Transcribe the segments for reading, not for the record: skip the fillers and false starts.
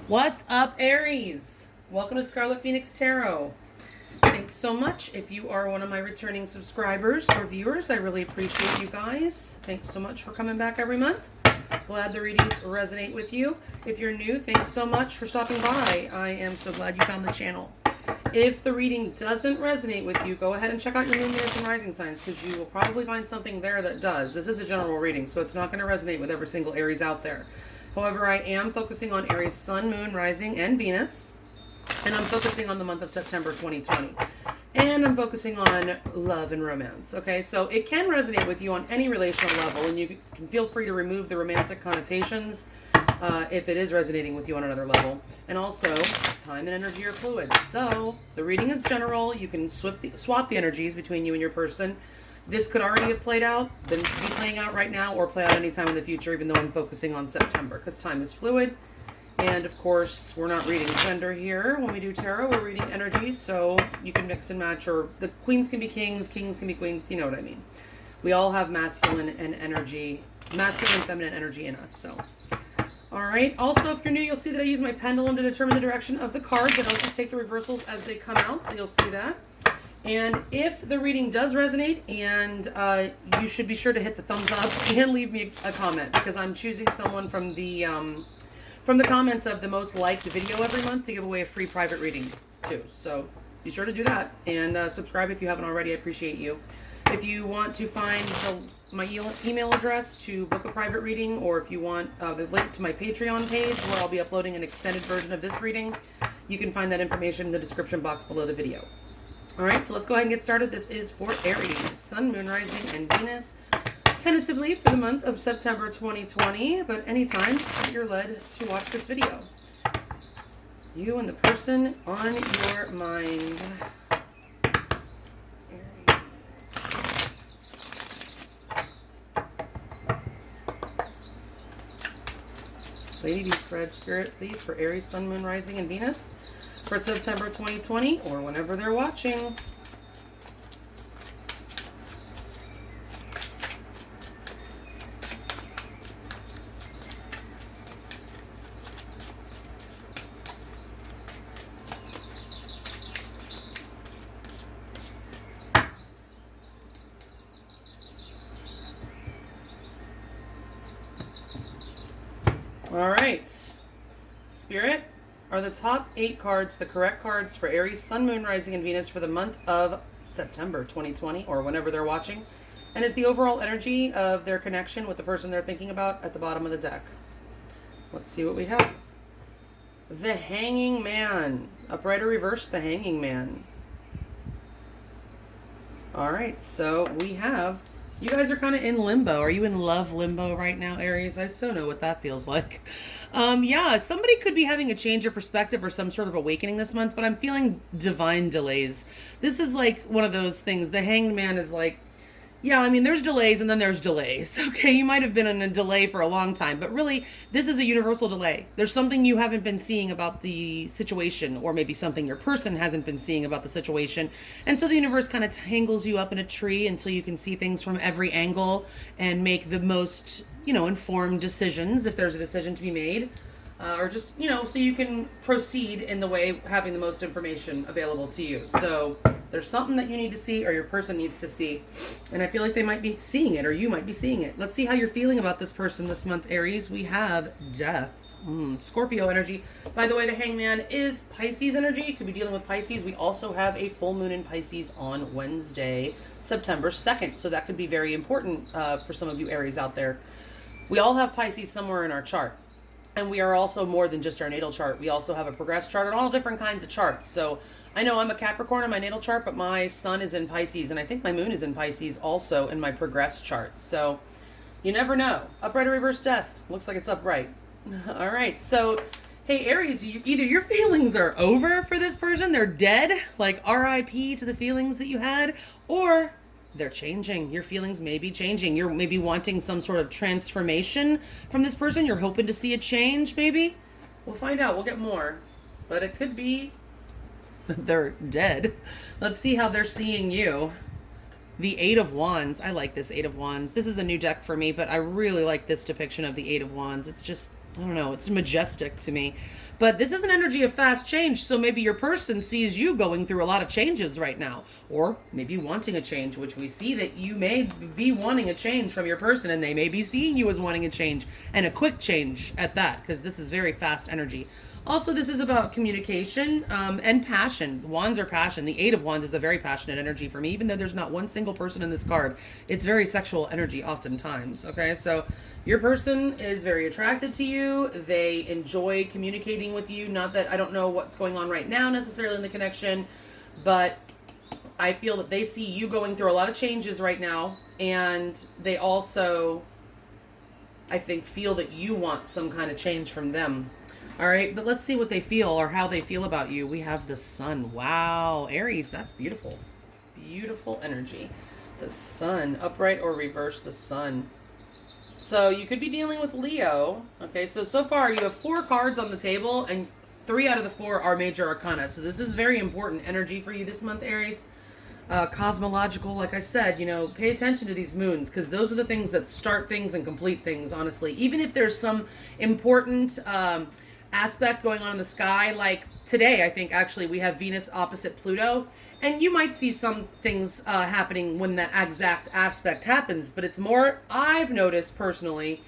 What's up, Aries? Welcome to Scarlet Phoenix Tarot. Thanks so much. If you are one of my returning subscribers or viewers, I really appreciate you guys. Thanks so much for coming back every month. Glad the readings resonate with you. If you're new, thanks so much for stopping by. I am so glad you found the channel. If the reading doesn't resonate with you, go ahead and check out your moon, Venus, and rising signs, because you will probably find something there that does. This is a general reading, so it's not going to resonate with every single Aries out there. However, I am focusing on Aries Sun, Moon, Rising, and Venus. And I'm focusing on the month of September 2020. And I'm focusing on love and romance. Okay, so it can resonate with you on any relational level. And you can feel free to remove the romantic connotations if it is resonating with you on another level. And also, time and energy are fluid. So the reading is general. You can swap the energies between you and your person. This could already have played out, be playing out right now, or play out anytime in the future, even though I'm focusing on September, because time is fluid. And of course, we're not reading gender here. When we do tarot, we're reading energies, so you can mix and match, or the queens can be kings, kings can be queens, you know what I mean. We all have masculine and feminine energy in us, so. All right, also, if you're new, you'll see that I use my pendulum to determine the direction of the cards, and I'll just take the reversals as they come out, so you'll see that. And if the reading does resonate, and you should be sure to hit the thumbs up and leave me a comment, because I'm choosing someone from the comments of the most liked video every month to give away a free private reading too. So be sure to do that, and subscribe if you haven't already. I appreciate you. If you want to find my email address to book a private reading, or if you want the link to my Patreon page where I'll be uploading an extended version of this reading, you can find that information in the description box below the video. All right, so let's go ahead and get started. This is for Aries, Sun, Moon, Rising, and Venus, tentatively for the month of September 2020, but anytime that you're led to watch this video. You and the person on your mind. Aries. Lady, be spread spirit, please, for Aries, Sun, Moon, Rising, and Venus for September 2020, or whenever they're watching. All right, Spirit, are the top 8 cards the correct cards for Aries, Sun, Moon, Rising, and Venus for the month of September 2020, or whenever they're watching? And is the overall energy of their connection with the person they're thinking about at the bottom of the deck? Let's see what we have. The Hanging Man. Upright or reverse, the Hanging Man. All right, so we have... You guys are kind of in limbo. Are you in love limbo right now, Aries? I so know what that feels like. Yeah, somebody could be having a change of perspective or some sort of awakening this month, but I'm feeling divine delays. This is like one of those things. The Hanged Man is like, yeah, I mean, there's delays and then there's delays. Okay, you might have been in a delay for a long time, but really, this is a universal delay. There's something you haven't been seeing about the situation, or maybe something your person hasn't been seeing about the situation. And so the universe kind of tangles you up in a tree until you can see things from every angle and make the most, informed decisions, if there's a decision to be made. Or just, so you can proceed in the way having the most information available to you. So there's something that you need to see, or your person needs to see. And I feel like they might be seeing it, or you might be seeing it. Let's see how you're feeling about this person this month, Aries. We have Death. Scorpio energy. By the way, the Hangman is Pisces energy. You could be dealing with Pisces. We also have a full moon in Pisces on Wednesday, September 2nd. So that could be very important for some of you Aries out there. We all have Pisces somewhere in our chart. And we are also more than just our natal chart. We also have a progress chart and all different kinds of charts. So I know I'm a Capricorn in my natal chart, but my sun is in Pisces. And I think my moon is in Pisces also in my progress chart. So you never know. Upright or reverse death. Looks like it's upright. All right. So, hey, Aries, either your feelings are over for this person. They're dead, like RIP to the feelings that you had, or they're changing. Your feelings may be changing. You're maybe wanting some sort of transformation from this person. You're hoping to see a change, maybe. We'll find out. We'll get more. But it could be they're dead. Let's see how they're seeing you. The Eight of Wands. I like this Eight of Wands. This is a new deck for me, but I really like this depiction of the Eight of Wands. It's just, I don't know, it's majestic to me. But this is an energy of fast change, so maybe your person sees you going through a lot of changes right now, or maybe wanting a change, which we see that you may be wanting a change from your person, and they may be seeing you as wanting a change, and a quick change at that, because this is very fast energy. Also, this is about communication and passion. Wands are passion. The Eight of Wands is a very passionate energy for me, even though there's not one single person in this card. It's very sexual energy oftentimes, okay? So your person is very attracted to you. They enjoy communicating with you. Not that I don't know what's going on right now necessarily in the connection, but I feel that they see you going through a lot of changes right now, and they also, I think, feel that you want some kind of change from them. All right, but let's see what they feel or how they feel about you. We have the Sun. Wow, Aries, that's beautiful. Beautiful energy. The Sun, upright or reverse the Sun. So you could be dealing with Leo. Okay, so far you have 4 cards on the table, and 3 out of the 4 are major arcana. So this is very important energy for you this month, Aries. Cosmological, like I said, pay attention to these moons, because those are the things that start things and complete things, honestly. Even if there's some important aspect going on in the sky, like today, I think actually we have Venus opposite Pluto, and you might see some things happening when that exact aspect happens, but it's more, I've noticed personally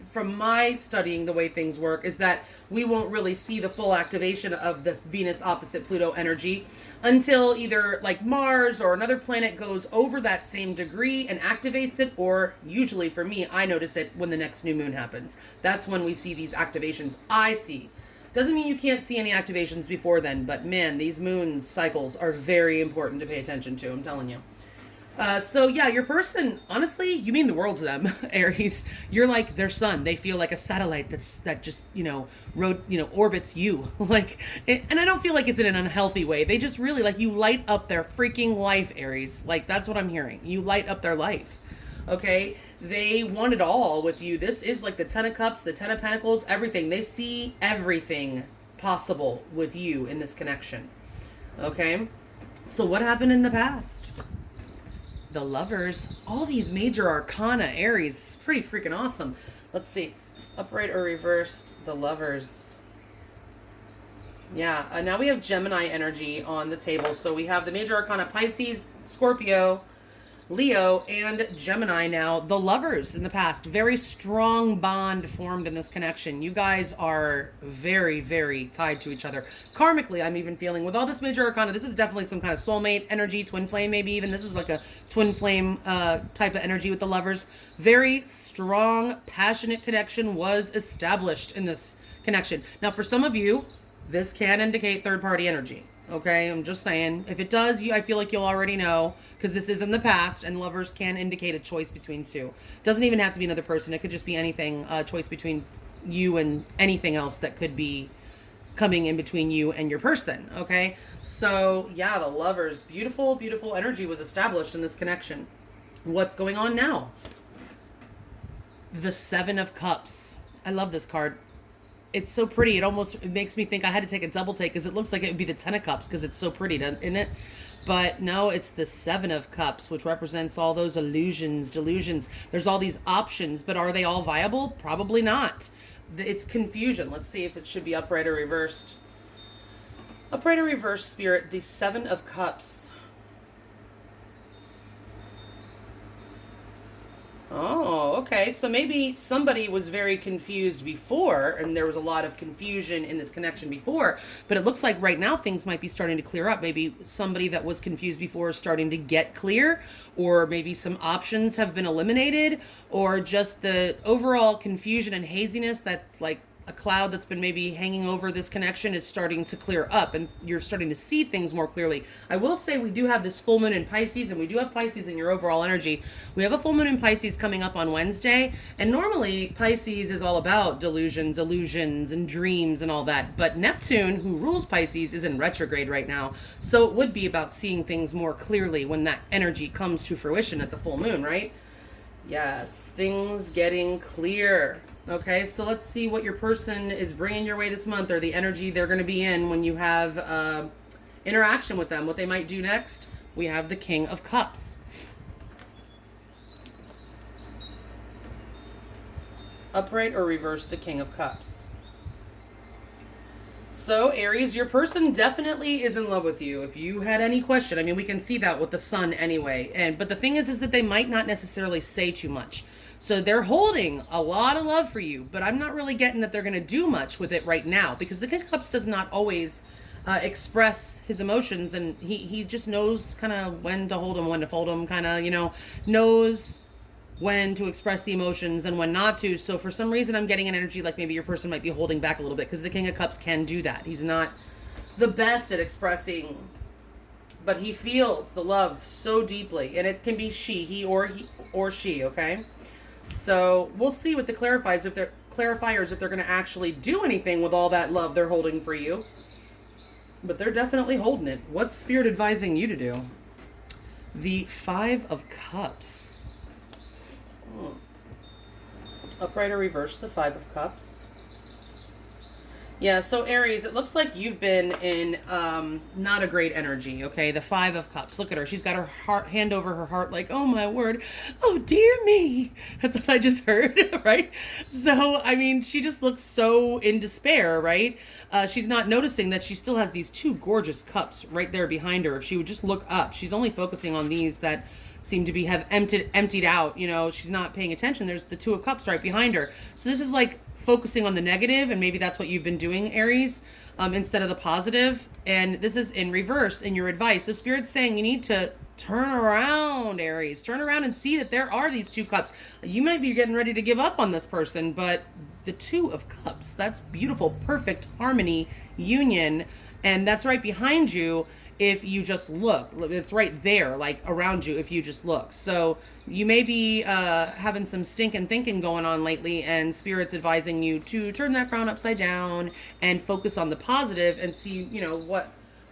from my studying the way things work, is that we won't really see the full activation of the Venus opposite Pluto energy until either like Mars or another planet goes over that same degree and activates it, or usually for me, I notice it when the next new moon happens. That's when we see these activations. I see. Doesn't mean you can't see any activations before then, but man, these moon cycles are very important to pay attention to, I'm telling you. So yeah, your person, honestly, you mean the world to them, Aries. You're like their sun. They feel like a satellite that just, orbits you. And I don't feel like it's in an unhealthy way. They just really, you light up their freaking life, Aries. That's what I'm hearing. You light up their life. Okay? They want it all with you. This is like the 10 of Cups, the 10 of Pentacles, everything. They see everything possible with you in this connection. Okay? So what happened in the past? The Lovers, all these major arcana, Aries, pretty freaking awesome. Let's see, upright or reversed, the Lovers. Yeah, now we have Gemini energy on the table. So we have the major arcana, Pisces, Scorpio, Leo, and Gemini now. The Lovers in the past, very strong bond formed in this connection. You guys are very, very tied to each other. Karmically, I'm even feeling, with all this major arcana, this is definitely some kind of soulmate energy, twin flame maybe even. This is like a twin flame type of energy with the Lovers. Very strong, passionate connection was established in this connection. Now, for some of you, this can indicate third-party energy. Okay, I'm just saying. If it does, I feel like you'll already know, because this is in the past, and Lovers can indicate a choice between two. Doesn't even have to be another person. It could just be anything, a choice between you and anything else that could be coming in between you and your person. Okay, so yeah, the Lovers, beautiful, beautiful energy was established in this connection. What's going on now? The 7 of Cups. I love this card. It's so pretty. It makes me think I had to take a double take, because it looks like it would be the 10 of Cups, because it's so pretty, isn't it? But no, it's the 7 of Cups, which represents all those illusions, delusions. There's all these options, but are they all viable? Probably not. It's confusion. Let's see if it should be upright or reversed. Upright or reversed, Spirit, the 7 of Cups. Oh, okay. So maybe somebody was very confused before, and there was a lot of confusion in this connection before, but it looks like right now things might be starting to clear up. Maybe somebody that was confused before is starting to get clear, or maybe some options have been eliminated, or just the overall confusion and haziness that, like, a cloud that's been maybe hanging over this connection is starting to clear up, and you're starting to see things more clearly. I will say we do have this full moon in Pisces, and we do have Pisces in your overall energy. We have a full moon in Pisces coming up on Wednesday, and normally Pisces is all about delusions, illusions, and dreams and all that, but Neptune, who rules Pisces, is in retrograde right now, so it would be about seeing things more clearly when that energy comes to fruition at the full moon, right? Yes, things getting clear. Okay, so let's see what your person is bringing your way this month, or the energy they're going to be in when you have interaction with them, what they might do next. We have the King of Cups. Upright or reverse the King of Cups. So, Aries, your person definitely is in love with you. If you had any question, I mean, we can see that with the sun anyway. But the thing is that they might not necessarily say too much. So they're holding a lot of love for you, but I'm not really getting that they're going to do much with it right now, because the King of Cups does not always express his emotions, and he just knows kind of when to hold them, when to fold them, kind of, knows when to express the emotions and when not to. So for some reason, I'm getting an energy like maybe your person might be holding back a little bit, because the King of Cups can do that. He's not the best at expressing, but he feels the love so deeply, and it can be he or she, okay? So we'll see with the clarifiers if they're going to actually do anything with all that love they're holding for you. But they're definitely holding it. What's Spirit advising you to do? The Five of Cups. Upright or reverse the Five of Cups. Yeah, so Aries, it looks like you've been in not a great energy, okay? The Five of Cups. Look at her. She's got her hand over her heart like, oh my word, oh dear me. That's what I just heard, right? So, I mean, she just looks so in despair, right? She's not noticing that she still has these two gorgeous cups right there behind her. If she would just look up, she's only focusing on these that seem to have emptied out. She's not paying attention. There's the Two of Cups right behind her. So this is like focusing on the negative, and maybe that's what you've been doing, Aries, instead of the positive. And this is in reverse in your advice. So Spirit's saying you need to turn around, Aries. Turn around and see that there are these two cups. You might be getting ready to give up on this person, but the Two of Cups, that's beautiful, perfect harmony, union, and that's right behind you. If you just look, it's right there, like around you, if you just look. So you may be having some stinking thinking going on lately, and Spirit's advising you to turn that frown upside down and focus on the positive and see,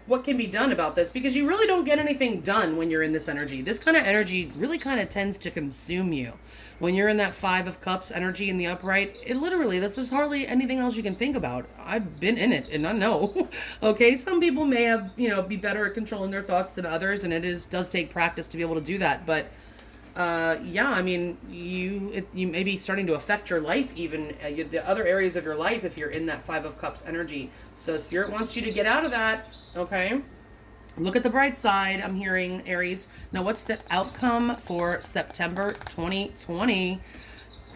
what can be done about this, because you really don't get anything done when you're in this energy. This kind of energy really kind of tends to consume you. When you're in that Five of Cups energy in the upright, it literally, there's hardly anything else you can think about. I've been in it and I know. Okay, some people may have, be better at controlling their thoughts than others, and does take practice to be able to do that. But yeah, I mean, you may be starting to affect your life, even the other areas of your life, if you're in that Five of Cups energy. So Spirit wants you to get out of that, okay? Look at the bright side, I'm hearing, Aries. Now, what's the outcome for September 2020?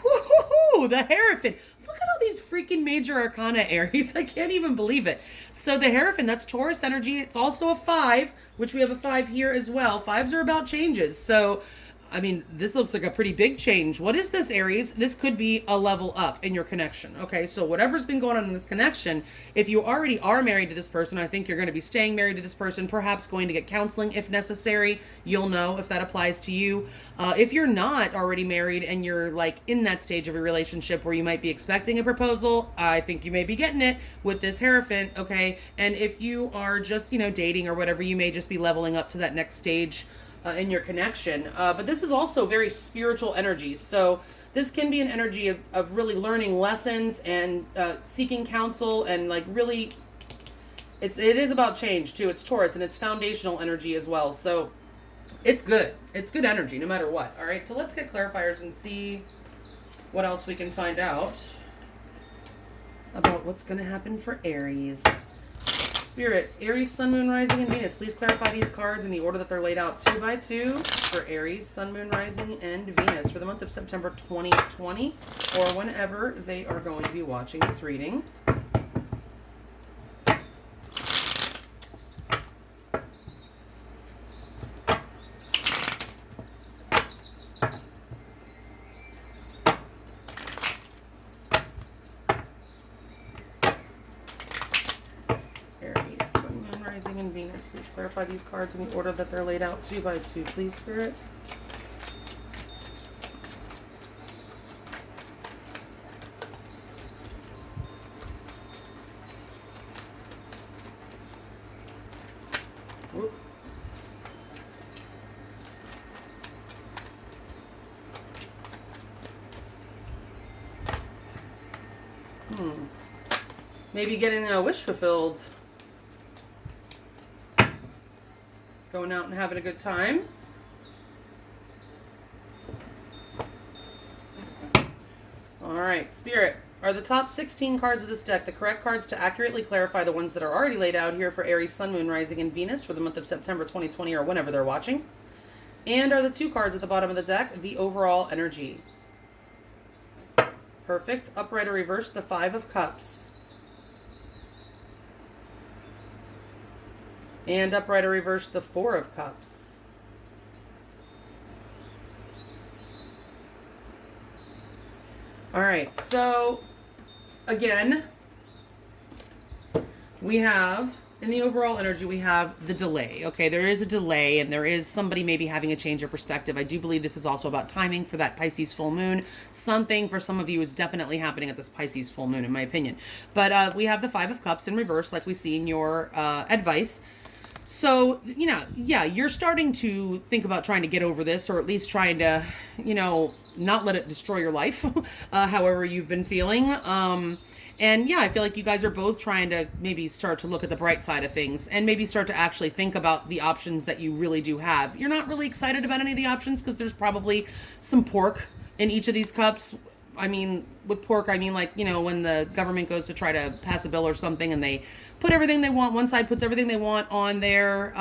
Woo-hoo-hoo, the Hierophant. Look at all these freaking major arcana, Aries. I can't even believe it. So the Hierophant, that's Taurus energy. It's also a 5, which we have a 5 here as well. 5s are about changes. So, I mean, this looks like a pretty big change. What is this, Aries? This could be a level up in your connection. Okay, so whatever's been going on in this connection, if you already are married to this person, I think you're going to be staying married to this person, perhaps going to get counseling if necessary. You'll know if that applies to you. If you're not already married and you're like in that stage of a relationship where you might be expecting a proposal, I think you may be getting it with this Hierophant, okay? And if you are just, dating or whatever, you may just be leveling up to that next stage in your connection. But this is also very spiritual energies. So this can be an energy of really learning lessons and seeking counsel, and like really, it is about change too. It's Taurus, and it's foundational energy as well. So it's good. It's good energy no matter what. All right, so let's get clarifiers and see what else we can find out about what's going to happen for Aries. Spirit, Aries, Sun, Moon, Rising, and Venus. Please clarify these cards in the order that they're laid out 2 by 2 for Aries, Sun, Moon, Rising, and Venus for the month of September 2020, or whenever they are going to be watching this reading. And Venus, please clarify these cards in the order that they're laid out 2 by 2, please, Spirit. Whoop. Maybe getting a wish fulfilled. Going out and having a good time. All All right, Spirit. Are the top 16 cards of this deck the correct cards to accurately clarify the ones that are already laid out here for Aries, Sun, Moon, Rising, and Venus for the month of September 2020 or whenever they're watching? And are the 2 cards at the bottom of the deck the overall energy? Perfect. Upright or reverse, the 5 of Cups. And upright or reverse, the 4 of Cups. All right, so again, we have, in the overall energy, we have the delay. Okay, there is a delay and there is somebody maybe having a change of perspective. I do believe this is also about timing for that Pisces full moon. Something for some of you is definitely happening at this Pisces full moon, in my opinion. But we have the 5 of Cups in reverse, like we see in your advice. So, you know, yeah, you're starting to think about trying to get over this, or at least trying to, you know, not let it destroy your life, however you've been feeling. And yeah, I feel like you guys are both trying to maybe start to look at the bright side of things and maybe start to actually think about the options that you really do have. You're not really excited about any of the options because there's probably some pork in each of these cups. I mean, with pork, I mean, like, you know, when the government goes to try to pass a bill or something and they put everything they want, one side puts everything they want on there,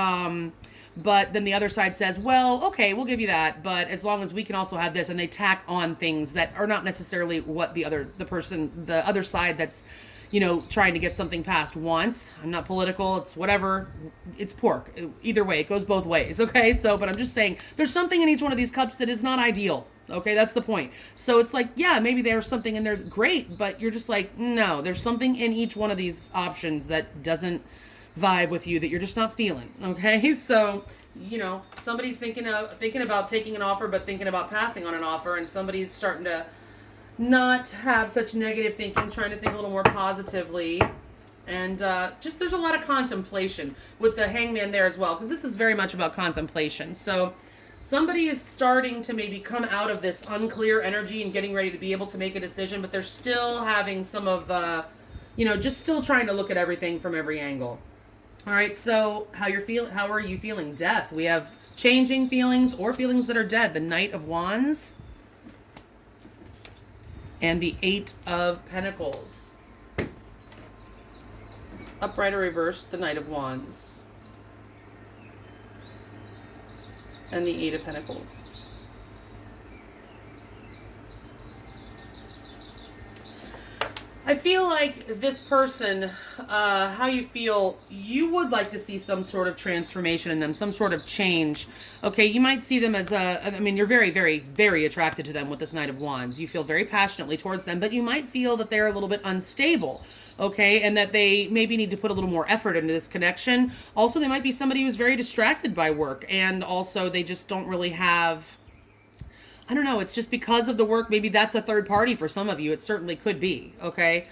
but then the other side says, well, okay, we'll give you that, but as long as we can also have this, and they tack on things that are not necessarily what the other side that's, you know, trying to get something passed wants. I'm not political, it's whatever, it's pork. Either way, it goes both ways, okay? So, but I'm just saying, there's something in each one of these cups that is not ideal. Okay, that's the point. So it's like, yeah, maybe there's something in there great, but you're just like, no, there's something in each one of these options that doesn't vibe with you, that you're just not feeling. Okay, so, you know, somebody's thinking about taking an offer, but thinking about passing on an offer, and somebody's starting to not have such negative thinking, trying to think a little more positively. And just there's a lot of contemplation with the Hangman there as well, because this is very much about contemplation. So somebody is starting to maybe come out of this unclear energy and getting ready to be able to make a decision, but they're still having some of, you know, just still trying to look at everything from every angle. All right, so how are you feeling? Death. We have changing feelings or feelings that are dead. The Knight of Wands and the 8 of Pentacles. Upright or reverse, the Knight of Wands. And the 8 of Pentacles. I feel like this person, how you feel, you would like to see some sort of transformation in them, some sort of change. Okay, you might see them as I mean, you're very, very, very attracted to them with this Knight of Wands. You feel very passionately towards them, but you might feel that they're a little bit unstable. Okay, and that they maybe need to put a little more effort into this connection. Also, they might be somebody who's very distracted by work, and also they just don't really have, I don't know, it's just because of the work. Maybe that's a third party for some of you. It certainly could be, okay?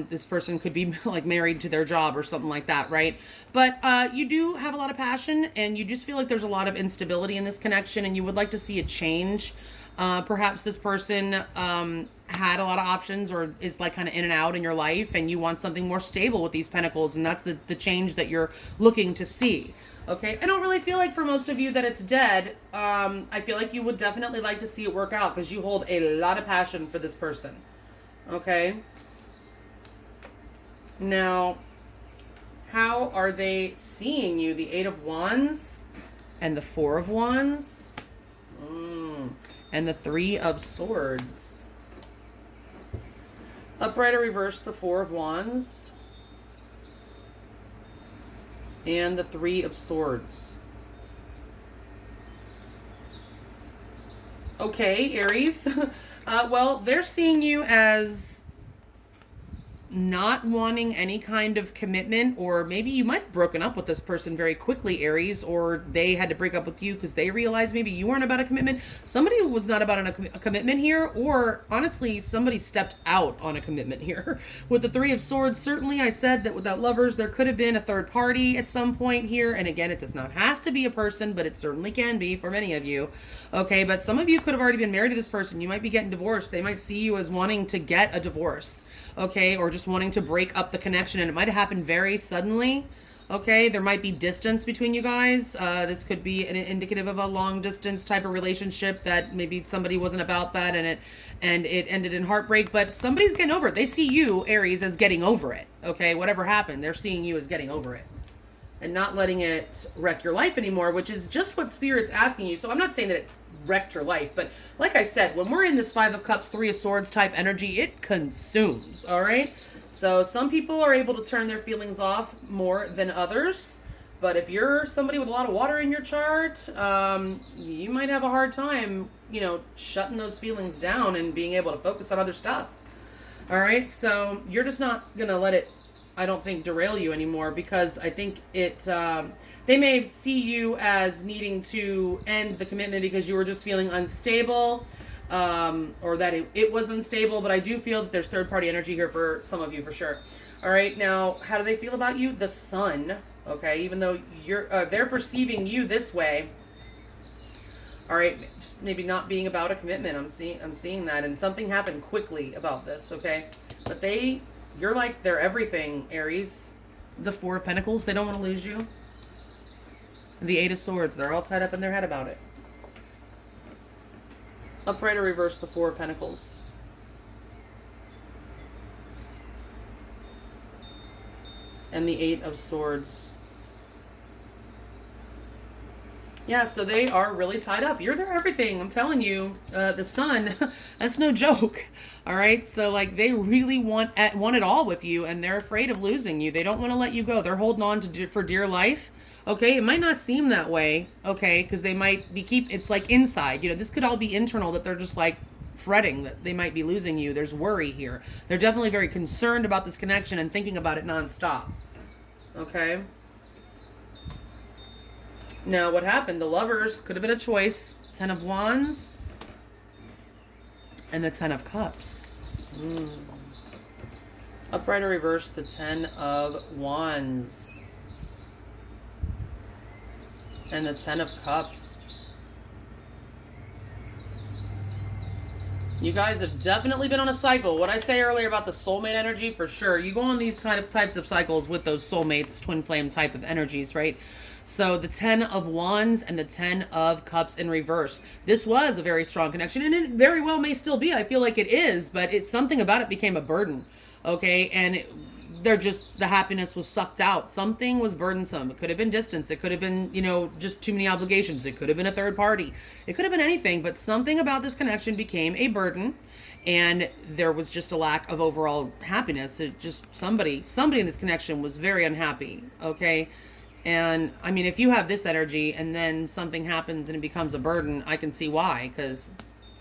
This person could be like married to their job or something like that, right? But you do have a lot of passion, and you just feel like there's a lot of instability in this connection, and you would like to see a change. Perhaps this person had a lot of options or is like kind of in and out in your life, and you want something more stable with these pentacles, and that's the change that you're looking to see. Okay, I don't really feel like for most of you that it's dead. I feel like you would definitely like to see it work out because you hold a lot of passion for this person. Okay. Now, how are they seeing you? The 8 of Wands and the 4 of Wands and the 3 of Swords. Upright or reverse, the 4 of Wands and the 3 of Swords. Okay, Aries. Well, they're seeing you as not wanting any kind of commitment, or maybe you might have broken up with this person very quickly, Aries, or they had to break up with you because they realized maybe you weren't about a commitment. Somebody was not about a commitment here, or honestly, somebody stepped out on a commitment here. With the 3 of Swords, certainly I said that without lovers, there could have been a third party at some point here. And again, it does not have to be a person, but it certainly can be for many of you. Okay, but some of you could have already been married to this person. You might be getting divorced. They might see you as wanting to get a divorce. Okay, or just wanting to break up the connection, and it might have happened very suddenly. Okay, there might be distance between you guys. This could be an indicative of a long distance type of relationship that maybe somebody wasn't about that and it ended in heartbreak, but somebody's getting over it. They see you, Aries, as getting over it. Okay, whatever happened, they're seeing you as getting over it and not letting it wreck your life anymore, which is just what Spirit's asking you. So I'm not saying that it wrecked your life, but like I said, when we're in this Five of Cups, Three of Swords type energy, it consumes, all right? So some people are able to turn their feelings off more than others, but if you're somebody with a lot of water in your chart, you might have a hard time, you know, shutting those feelings down and being able to focus on other stuff. All right, so you're just not going to let it, I don't think, derail you anymore, because I think it, they may see you as needing to end the commitment because you were just feeling unstable, or that it was unstable, but I do feel that there's third-party energy here for some of you for sure. All right, now, how do they feel about you? The Sun, okay, even though they're perceiving you this way. All right, just maybe not being about a commitment. I'm seeing that, and something happened quickly about this, okay? But you're like their everything, Aries. The Four of Pentacles, they don't want to lose you. The Eight of Swords, they're all tied up in their head about it. Upright or reverse, the Four of Pentacles. And the Eight of Swords. Yeah, so they are really tied up. You're their everything, I'm telling you. The Sun, that's no joke. All right, so like they really want it all with you, and they're afraid of losing you. They don't want to let you go. They're holding on for dear life. Okay, it might not seem that way. Okay, because they might be it's like inside. You know, this could all be internal, that they're just like fretting that they might be losing you. There's worry here. They're definitely very concerned about this connection and thinking about it nonstop. Okay. Now, what happened? The Lovers could have been a choice. Ten of Wands and the Ten of Cups. Upright or reverse, the Ten of Wands and the Ten of Cups. You guys have definitely been on a cycle. What I say earlier about the soulmate energy, for sure. You go on these types of cycles with those soulmates, twin flame type of energies, right? So the Ten of Wands and the Ten of Cups in reverse. This was a very strong connection, and it very well may still be. I feel like it is, but it's something about it became a burden, okay? And the happiness was sucked out. Something was burdensome. It could have been distance. It could have been, you know, just too many obligations. It could have been a third party. It could have been anything, but something about this connection became a burden, and there was just a lack of overall happiness. It just, somebody in this connection was very unhappy, okay? And I mean, if you have this energy and then something happens and it becomes a burden, I can see why, because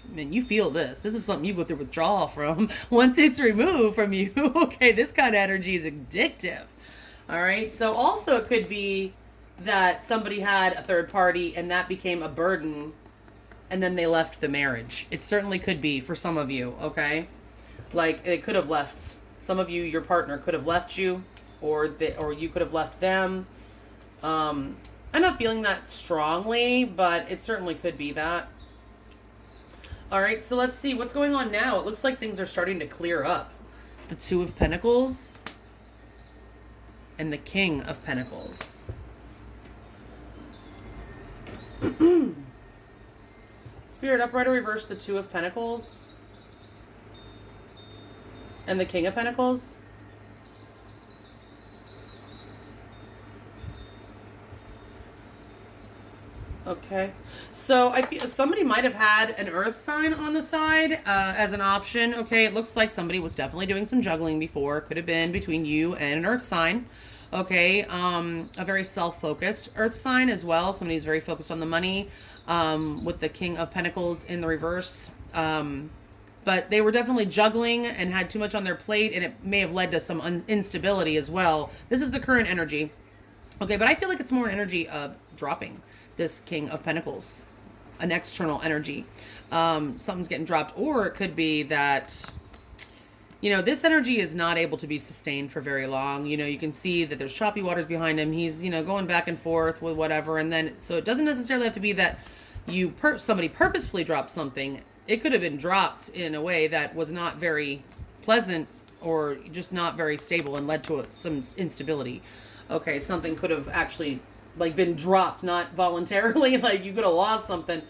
man, you feel this. This is something you go through withdrawal from once it's removed from you. Okay, this kind of energy is addictive. All right, so also it could be that somebody had a third party and that became a burden and then they left the marriage. It certainly could be for some of you, okay? Like, it could have left. Some of you, your partner could have left you, or you could have left them. I'm not feeling that strongly, but it certainly could be that. All right, so let's see what's going on now. It looks like things are starting to clear up. The Two of Pentacles and the King of Pentacles. Spirit, upright or reverse, the Two of Pentacles and the King of Pentacles. Okay, so I feel somebody might have had an earth sign on the side as an option. Okay, it looks like somebody was definitely doing some juggling before. Could have been between you and an earth sign. Okay, a very self-focused earth sign as well. Somebody's very focused on the money with the King of Pentacles in the reverse. But they were definitely juggling and had too much on their plate, and it may have led to some instability as well. This is the current energy. Okay, but I feel like it's more energy of dropping this King of Pentacles, an external energy. Something's getting dropped, or it could be that, you know, this energy is not able to be sustained for very long. You know, you can see that there's choppy waters behind him. He's, you know, going back and forth with whatever. And then, so it doesn't necessarily have to be that somebody purposefully dropped something. It could have been dropped in a way that was not very pleasant or just not very stable and led to some instability. Okay, something could have actually like been dropped, not voluntarily. Like you could have lost something,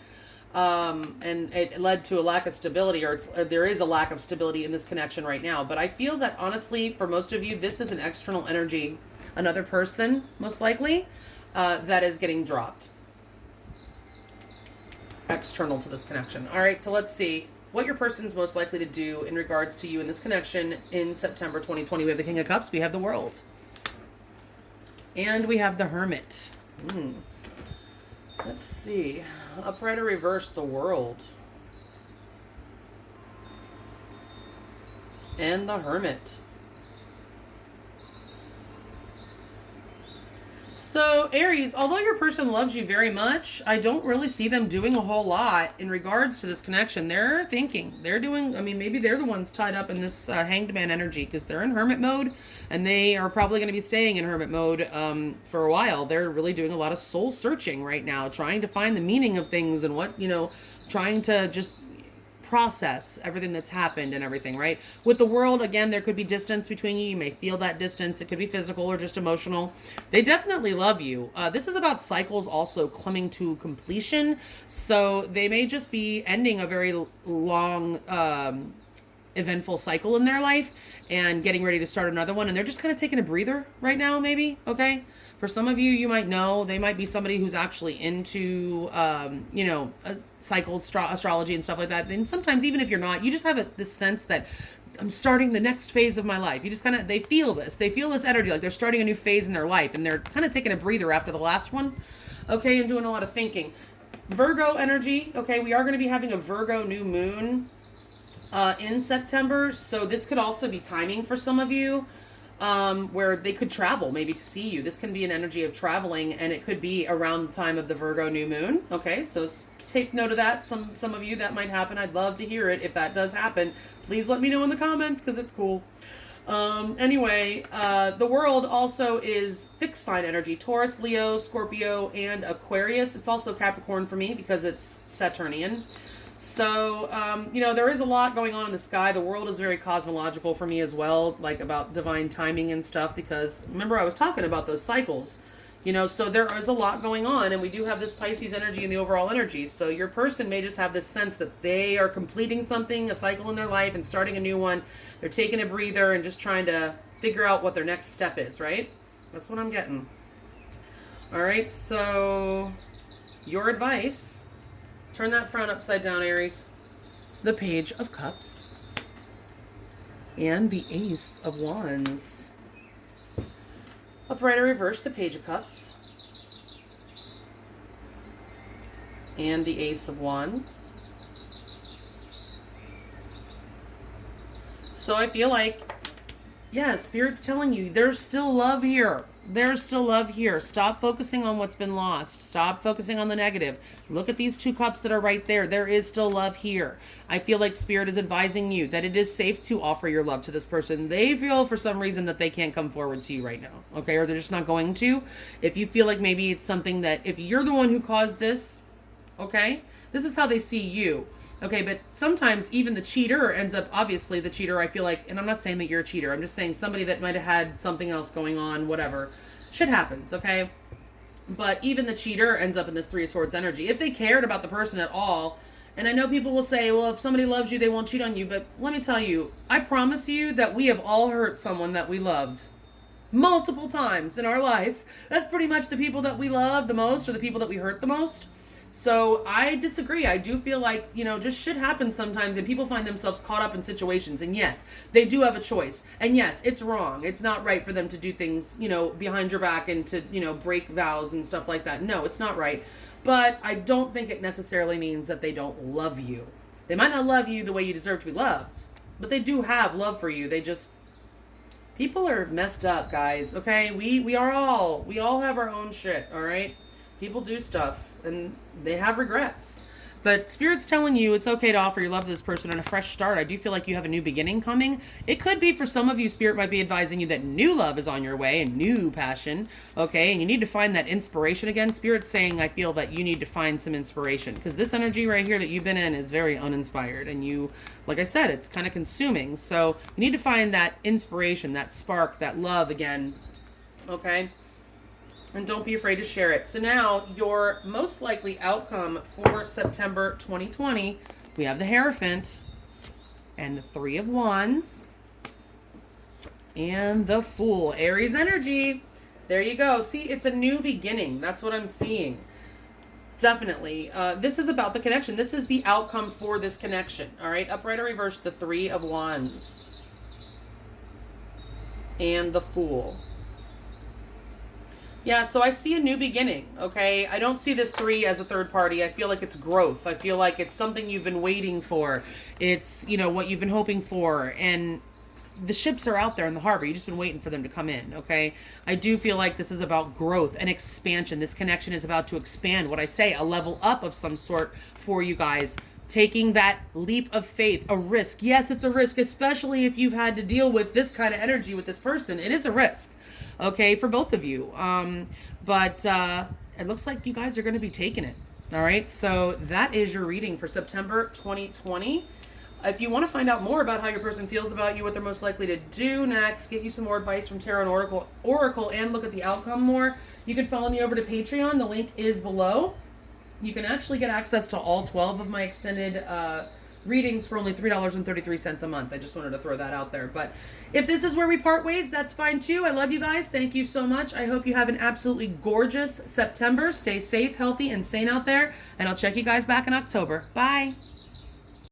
and it led to a lack of stability, or there is a lack of stability in this connection right now. But I feel that honestly, for most of you, this is an external energy, another person, most likely, that is getting dropped. External to this connection. All right, so let's see what your person's most likely to do in regards to you in this connection in September 2020. We have the King of Cups, we have the World, and we have the Hermit. Let's see. Upright or reverse, the World, and the Hermit. So, Aries, although your person loves you very much, I don't really see them doing a whole lot in regards to this connection. They're thinking. They're doing, I mean, maybe they're the ones tied up in this Hanged Man energy because they're in Hermit mode, and they are probably going to be staying in Hermit mode for a while. They're really doing a lot of soul searching right now, trying to find the meaning of things and what, trying to just process everything that's happened and everything, right? With the World, again, there could be distance between you. You may feel that distance. It could be physical or just emotional. They definitely love you. This is about cycles also coming to completion. So they may just be ending a very long, eventful cycle in their life and getting ready to start another one. And they're just kind of taking a breather right now, maybe. Okay. For some of you, you might know they might be somebody who's actually into, cycles, astrology and stuff like that. And sometimes even if you're not, you just have this sense that I'm starting the next phase of my life. You just they feel this energy, like they're starting a new phase in their life, and they're kind of taking a breather after the last one. Okay. And doing a lot of thinking. Virgo energy. Okay. We are going to be having a Virgo new moon, in September. So this could also be timing for some of you. Where they could travel maybe to see you. This can be an energy of traveling, and it could be around the time of the Virgo new moon. Okay, so take note of that. Some of you, that might happen. I'd love to hear it. If that does happen, please let me know in the comments because it's cool. Anyway, the World also is fixed sign energy: Taurus, Leo, Scorpio, and Aquarius. It's also Capricorn for me because it's Saturnian. So, there is a lot going on in the sky. The World is very cosmological for me as well, like about divine timing and stuff, because remember I was talking about those cycles, so there is a lot going on, and we do have this Pisces energy in the overall energy. So your person may just have this sense that they are completing something, a cycle in their life, and starting a new one. They're taking a breather and just trying to figure out what their next step is, right? That's what I'm getting. All right, so your advice. Turn that frown upside down, Aries. The Page of Cups. And the Ace of Wands. Upright or reverse, the Page of Cups. And the Ace of Wands. So I feel like, Spirit's telling you there's still love here. There's still love here. Stop focusing on what's been lost. Stop focusing on the negative. Look at these two cups that are right there. There is still love here. I feel like Spirit is advising you that it is safe to offer your love to this person. They feel for some reason that they can't come forward to you right now. Okay, or they're just not going to. If you feel like maybe it's something that, if you're the one who caused this, okay, this is how they see you. Okay, but sometimes even the cheater ends up, obviously the cheater, I feel like, and I'm not saying that you're a cheater, I'm just saying somebody that might have had something else going on, whatever. Shit happens, okay? But even the cheater ends up in this Three of Swords energy. If they cared about the person at all, and I know people will say, well, if somebody loves you, they won't cheat on you, but let me tell you, I promise you that we have all hurt someone that we loved multiple times in our life. That's pretty much the people that we love the most, or the people that we hurt the most. So I disagree. I do feel like, just shit happens sometimes, and people find themselves caught up in situations. And yes, they do have a choice. And yes, it's wrong. It's not right for them to do things, behind your back and to, break vows and stuff like that. No, it's not right. But I don't think it necessarily means that they don't love you. They might not love you the way you deserve to be loved, but they do have love for you. People are messed up, guys. Okay. We all have our own shit. All right. People do stuff and they have regrets. But Spirit's telling you it's okay to offer your love to this person and a fresh start. I do feel like you have a new beginning coming. It could be for some of you, Spirit might be advising you that new love is on your way and new passion. Okay, and you need to find that inspiration again. Spirit's saying, I feel that you need to find some inspiration because this energy right here that you've been in is very uninspired. And you, like I said, it's kind of consuming. So you need to find that inspiration, that spark, that love again. Okay. And don't be afraid to share it. So now, your most likely outcome for September 2020, we have the Hierophant, and the Three of Wands, and the Fool. Aries energy. There you go. See, it's a new beginning. That's what I'm seeing. Definitely. This is about the connection. This is the outcome for this connection. All right. Upright or reverse, the Three of Wands. And the Fool. Yeah, so I see a new beginning, okay? I don't see this 3 as a third party. I feel like it's growth. I feel like it's something you've been waiting for. It's, you know, what you've been hoping for. And the ships are out there in the harbor. You've just been waiting for them to come in, okay? I do feel like this is about growth and expansion. This connection is about to expand. What I say, a level up of some sort for you guys. Taking that leap of faith, a risk. Yes, it's a risk, especially if you've had to deal with this kind of energy with this person. It is a risk, okay, for both of you. But it looks like you guys are going to be taking it. All right, so that is your reading for September 2020. If you want to find out more about how your person feels about you, what they're most likely to do next, get you some more advice from Tarot and Oracle, and look at the outcome more, you can follow me over to Patreon. The link is below. You can actually get access to all 12 of my extended readings for only $3.33 a month. I just wanted to throw that out there. But if this is where we part ways, that's fine too. I love you guys. Thank you so much. I hope you have an absolutely gorgeous September. Stay safe, healthy, and sane out there. And I'll check you guys back in October. Bye.